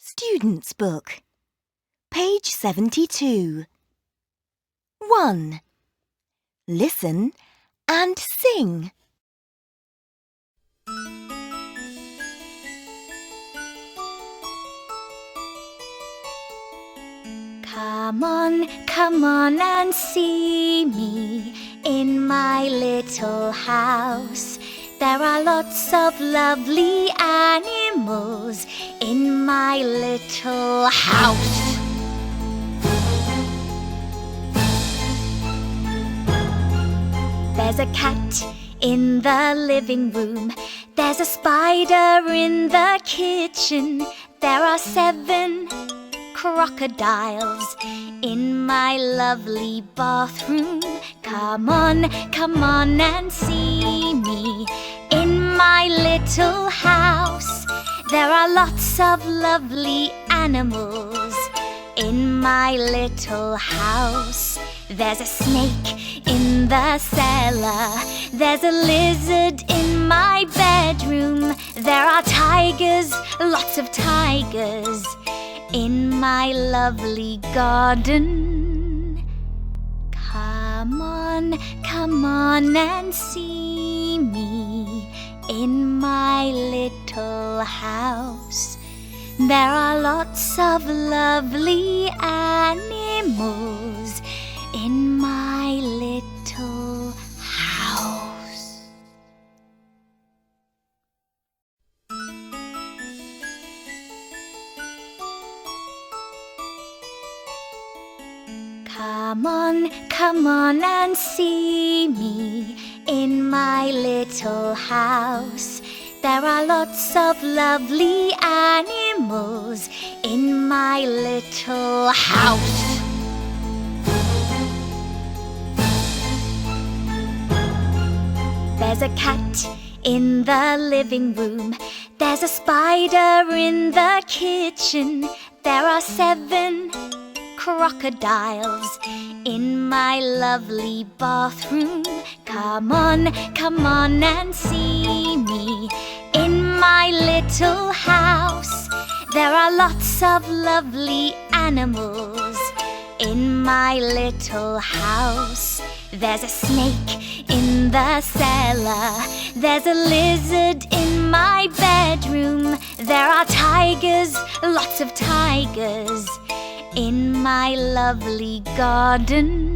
Student's Book, page 72. 1. Listen and sing. Come on and see me in my little house. There are lots of lovely animals in my little house. There's a cat in the living room. There's a spider in the kitchen. There are 7 crocodiles in my lovely bathroom. Come on and see me in my little house. There are lots of lovely animals in my little house. There's a snake in the cellar. There's a lizard in my bedroom. There are tigers, lots of tigers in my lovely garden. Come on and see me in my little house. There are lots of lovely animals in my little house. Come on and see me in my little house. There are lots of lovely animals in my little house. There's a cat in the living room. There's a spider in the kitchen. There are 7 crocodiles in my lovely bathroom. Come on and see me in my little house. There are lots of lovely animals in my little house. There's a snake in the cellar. There's a lizard in my bedroom. There are tigers, lots of tigers in my lovely garden.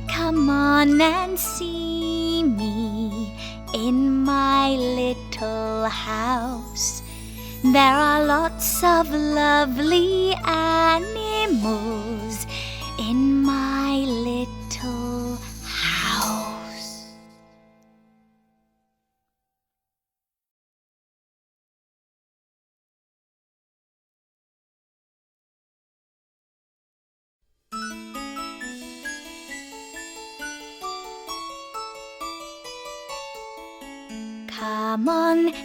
Come on and see me in my little house. There are lots of lovely animals in my little house.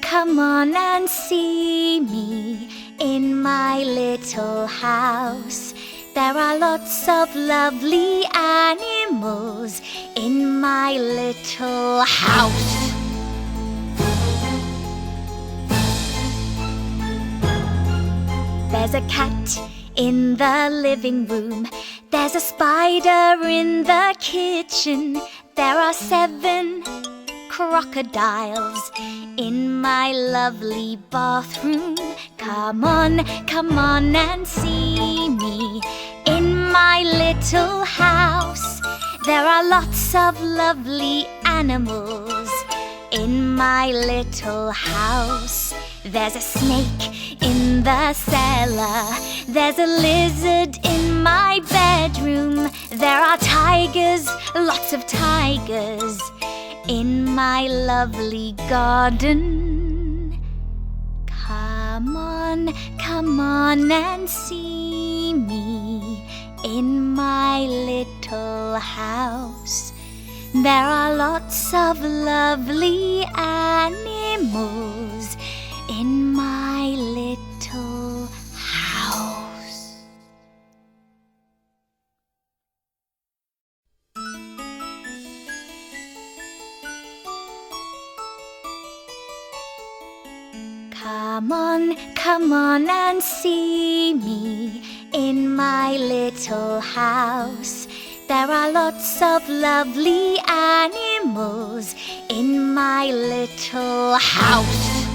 Come on and see me in my little house. There are lots of lovely animals in my little house. There's a cat in the living room. There's a spider in the kitchen. There are 7 crocodiles in my lovely bathroom. Come on and see me in my little house. There are lots of lovely animals in my little house. There's a snake in the cellar. There's a lizard in my bedroom. There are tigers, lots of tigers in my lovely garden. Come on and see me in my little house. There are lots of lovely animals in my little house. Come on and see me in my little house. There are lots of lovely animals in my little house.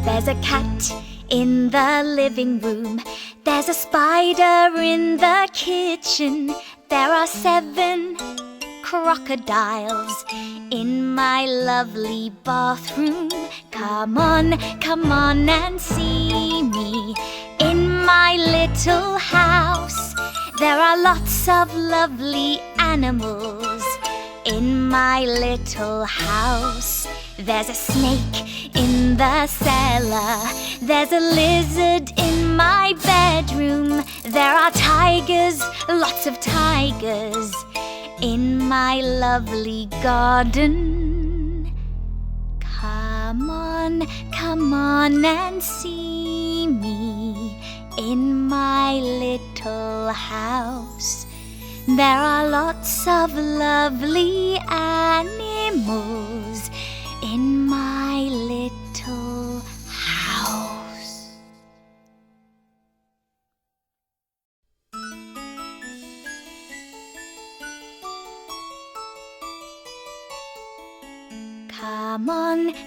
There's a cat in the living room. There's a spider in the kitchen. There are 7 crocodiles in my lovely bathroom. Come on and see me in my little house. There are lots of lovely animals in my little house. There's a snake in the cellar. There's a lizard in my bedroom. There are tigers, lots of tigers in my lovely garden. Come on and see me in my little house. There are lots of lovely animals in my little house.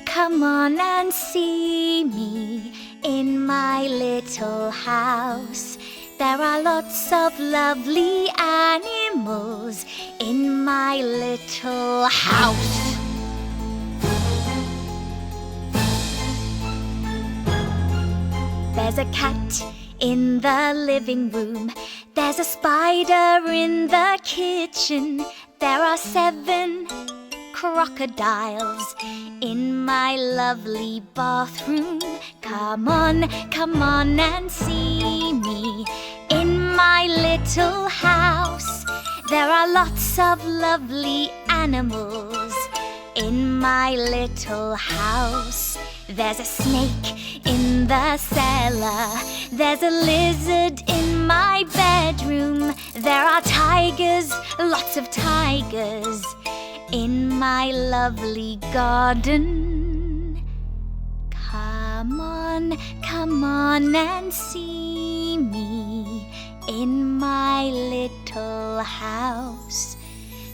Come on and see me in my little house. There are lots of lovely animals in my little house. There's a cat in the living room. There's a spider in the kitchen. There are 7 crocodiles in my lovely bathroom. Come on and see me in my little house. There are lots of lovely animals in my little house. There's a snake in the cellar. There's a lizard in my bedroom. There are tigers, lots of tigers in my lovely garden. Come on and see me in my little house.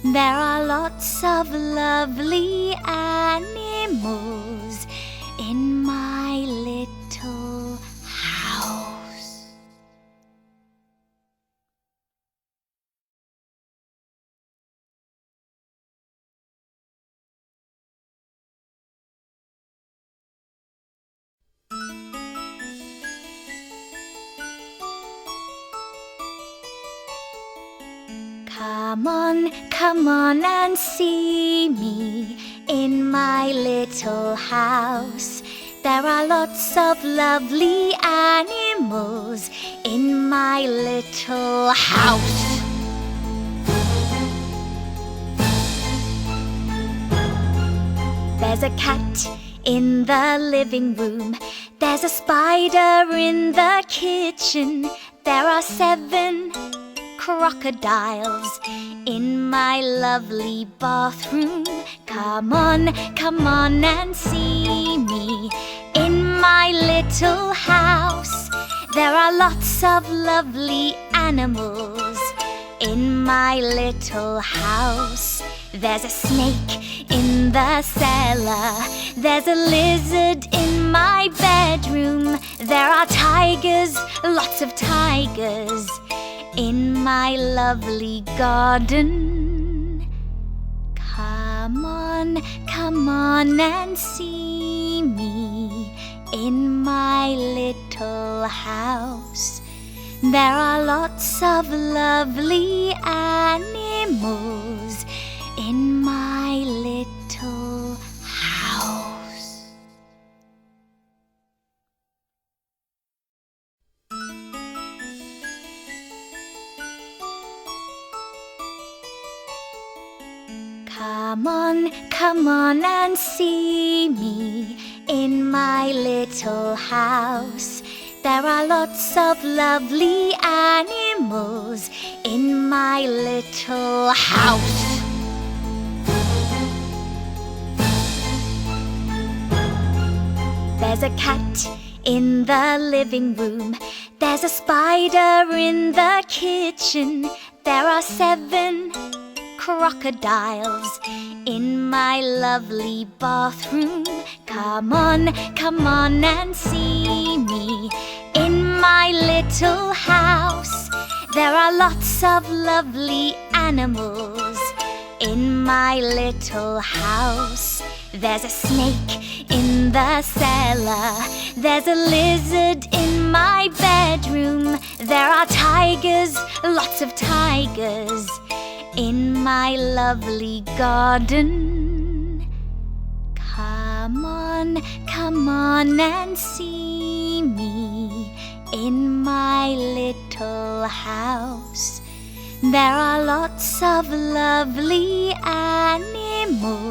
There are lots of lovely animals in my little house. Come on and see me in my little house. There are lots of lovely animals in my little house. There's a cat in the living room. There's a spider in the kitchen. There are 7 crocodiles in my lovely bathroom. Come on and see me in my little house. There are lots of lovely animals in my little house. There's a snake in the cellar. There's a lizard in my bedroom. There are tigers, lots of tigers in my lovely garden. Come on and see me in my little house. There are lots of lovely animals in my little house. Come on and see me in my little house. There are lots of lovely animals in my little house. There's a cat in the living room. There's a spider in the kitchen. There are 7 crocodiles in my lovely bathroom. Come on and see me in my little house. There are lots of lovely animals in my little house. There's a snake in the cellar. There's a lizard in my bedroom. There are tigers, lots of tigers in my lovely garden. Come on and see me in my little house. There are lots of lovely animals